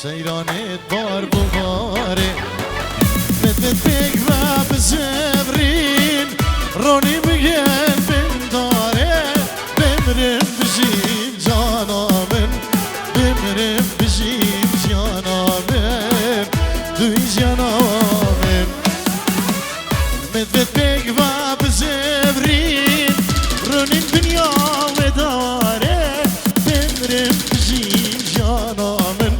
سیرانت بار بباره مدت بگ و بزبرین رونی بگن بنداره بمرم بجیم جانامن بمرم بجیم جانامن دوی جانامن مدت بگ و بزبرین رونی دنیا و داره بمرم بجیم جانامن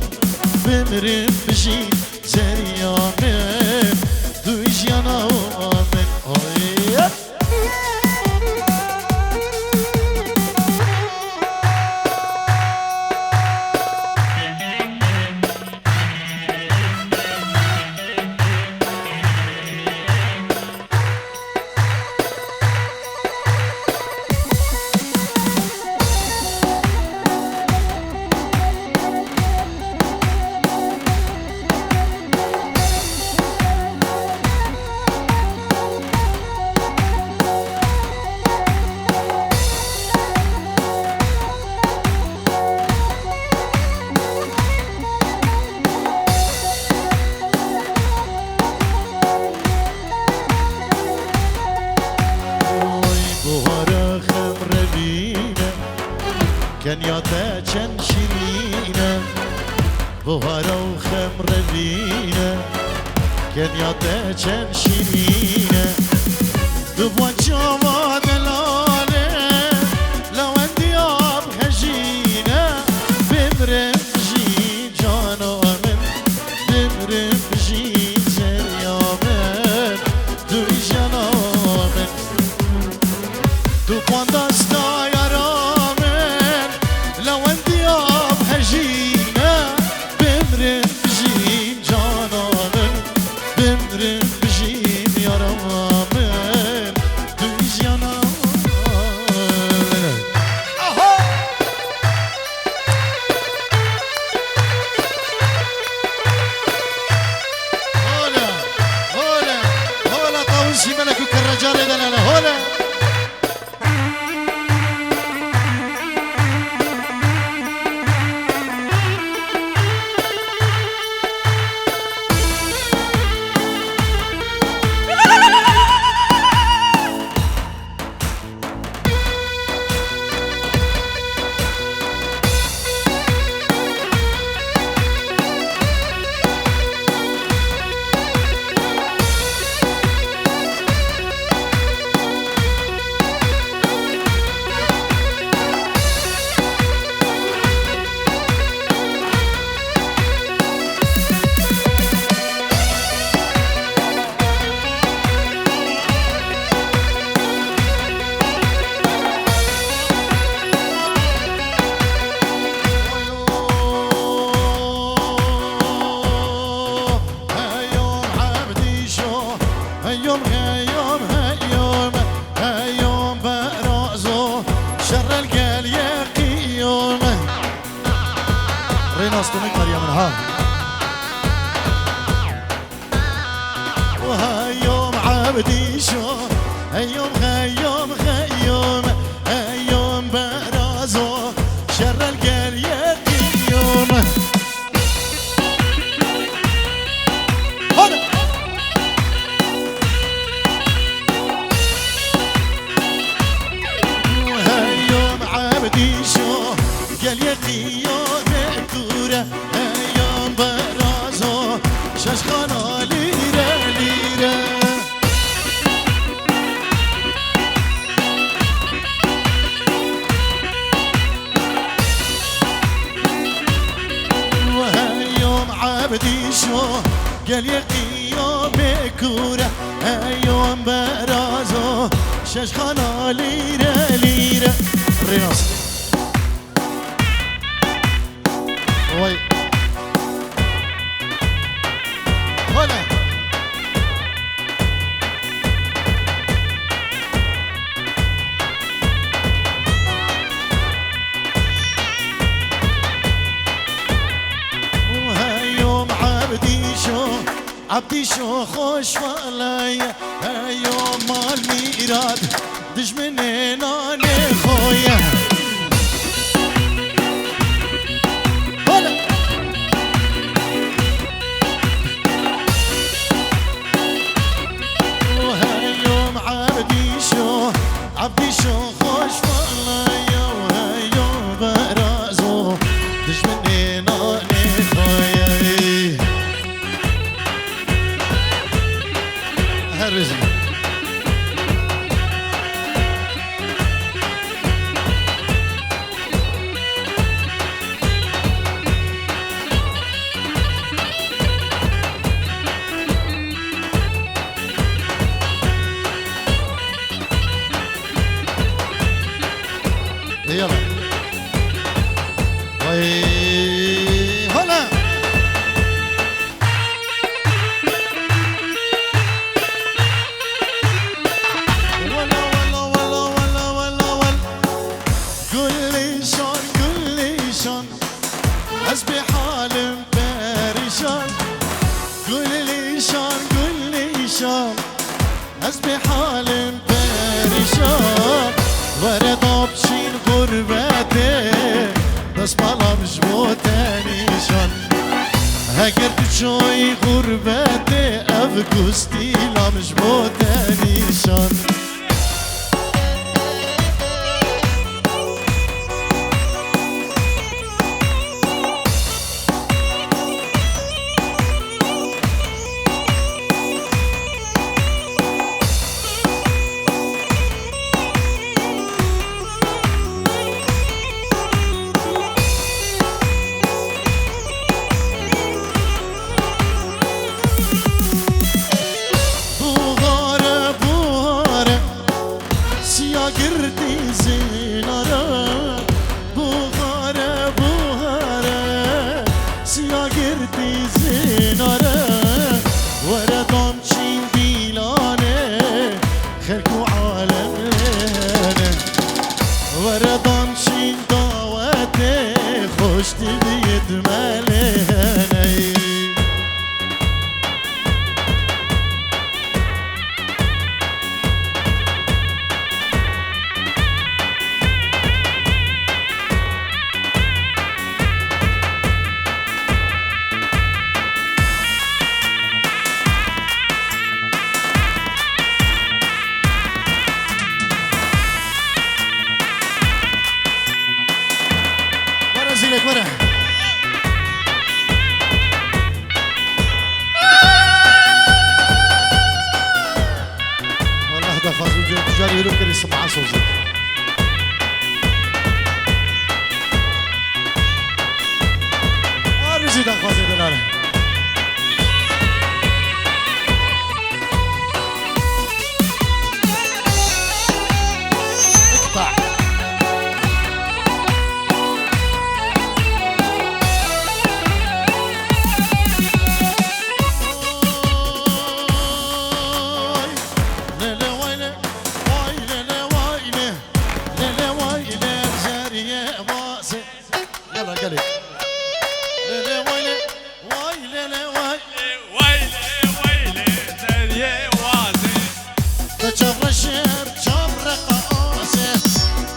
بمرم بجیم زریامن دوی جانامن کنیاتا چند شیرینه بهارا و خمر بینه کنیاتا چند شیرینه دبوان شما دلاله لو اندیاب هجینه بمرم بجی جانا من بمرم بجی زریا من دوی جانا من دبوان دستا عبدي شو هيوم هيوم هيوم هيوم برازو شر القرية يوم هيوم عبدي شو قال يقيوم كورة هيوم برازو شاشخانا ليرة ليرة عبدي شو قال يقيوم بكورة هيوم برازو شاشخانا ليرة ليرة ريناس وي هلا عبدي شو خوش ولايا هيوم مال ميراد دجمنين انا خويا ناني خوي هرجي يلا وي هلا ولا ولا ولا ولا ولا ولا قول لي شلون قول لي شلون حسبي حال مبرشان قول لي شلون قول لي شلون حسبي حال مبرشان ورد ابشين غربتي بس بالا مش بوتاني شان هاگر شوي غربتي افقستي لا مش بوتاني شان وردان شين دعوتي خوش تبيد ملهني زينك ورا والله هذا فازو جاري يلوك اللي سمع صوزي رزي دا فازي دلالة اقطع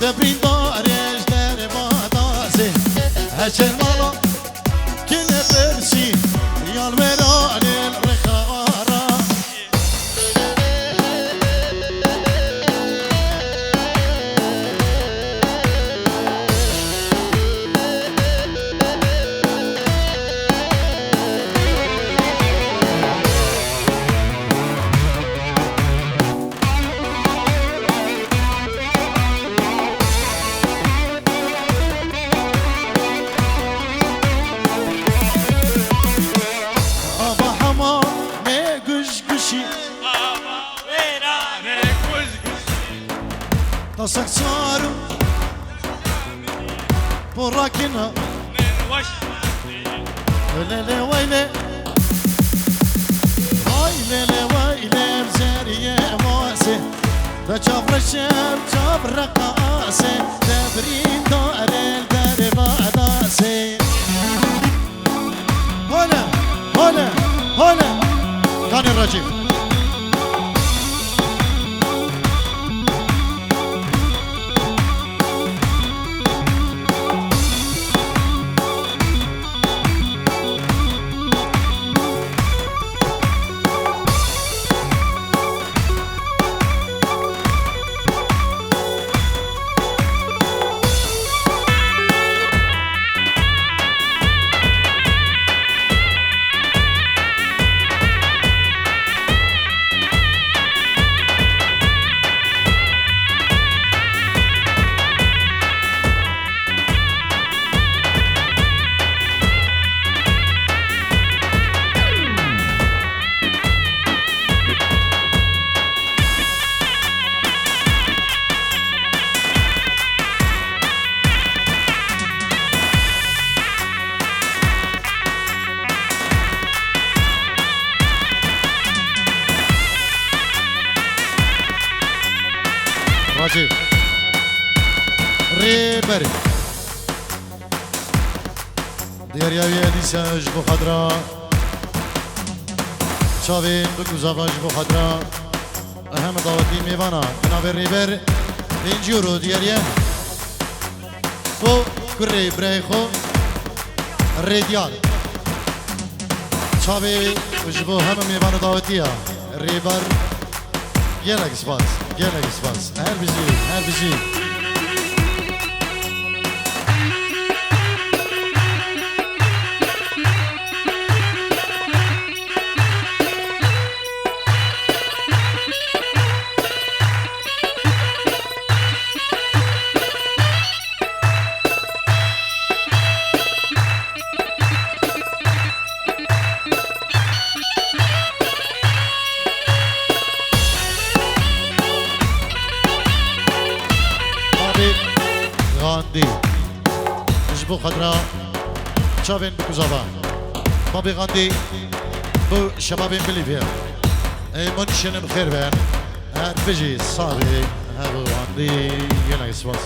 دبرين دارج در بادازه هشل مالا كنا برسي يال وران الرخارا تصك صاروا براكنا ويلي ويلي ويلي ويلي بزارية مواسي بجبر الشام جبر رقاسي تبرين دار الدار بعداسي هلا هلا هلا كان الرجيم الريبري ديار يا ديسا جبو خضرا شاوين بكو زافا جبو خضرا اهم دعوتي ميوانا بناب الريبر 5 يورو ديار يا خو كري بريخو الريديال شاوي جبو هم ميوانا دعوتيا الريبر يلك سباس هل بيجي غاندي جبو خضراء شابين بكوزافا بابي غاندي بو شبابين بليفيا منشن بخير بان هاد بيجي صابي هابو غاندي يلا يسواس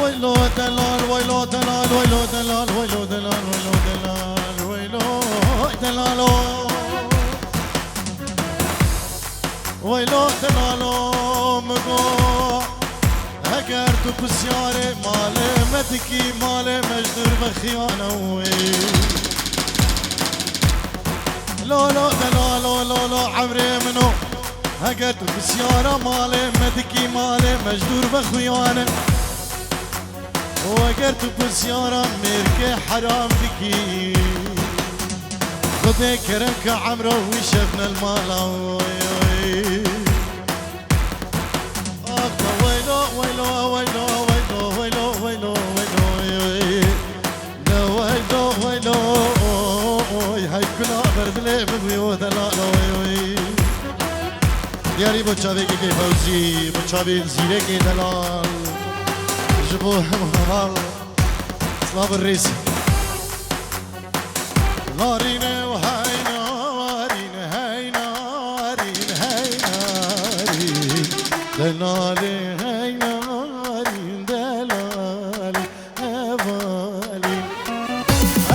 ويلو دلال ويلو دلال ويلو دلال ويلو دلال ويلو دلال ويلو دلال ويلو دلالو مقو هكر تو بسياري مالي مدكي مالي مجدر بخيانة وي لو لو دلالو لو لو عمري منو هكر تو بسيارة مالي مدكي مالي مجدور بخيانة وهكر تو بسيارة ميركي حرام بكي خذي كرمك عمرو وشفنا المالا ويلو ويلو ويلو ويلو ويلو ويلو ويلو ويلو هاي كنا بردلي ببيو دلالو دياري بوچاوي كي فوزي بوچاوي زيري كي دلال جبو همال سلاب الرئيس نارين وهاي نارين هاي نارين هاي نارين دلالي هاي نارين دلالي هوالي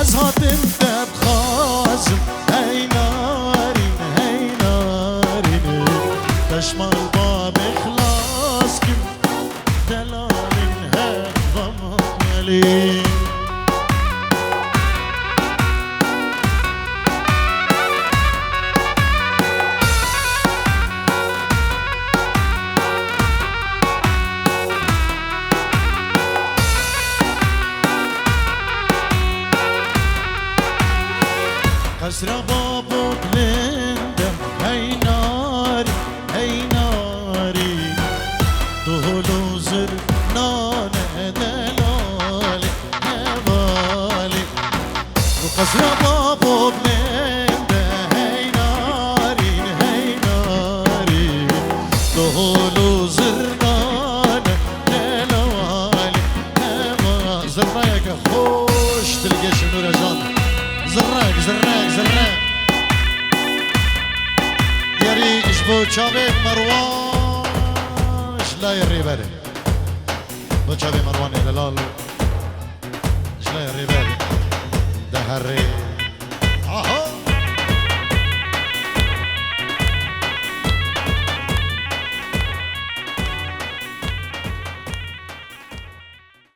أزهات انت بخازم هاي نارين هاي نارين تشمل باب إخلاص كم دلالي هوالي كسر بابو بلندم هاي ناري هاي ناري طولو زرنان دلالي هوالي وكسر بابو بلندم هاي ناري هاي ناري طولو زرنان دلالي هوالي زرناك خوش تلقى شنو رجال زرق زرق زرق ياري اشبو چاوي مروان لا الريبري بو چاوي مروان دلال لا الريبري ده هري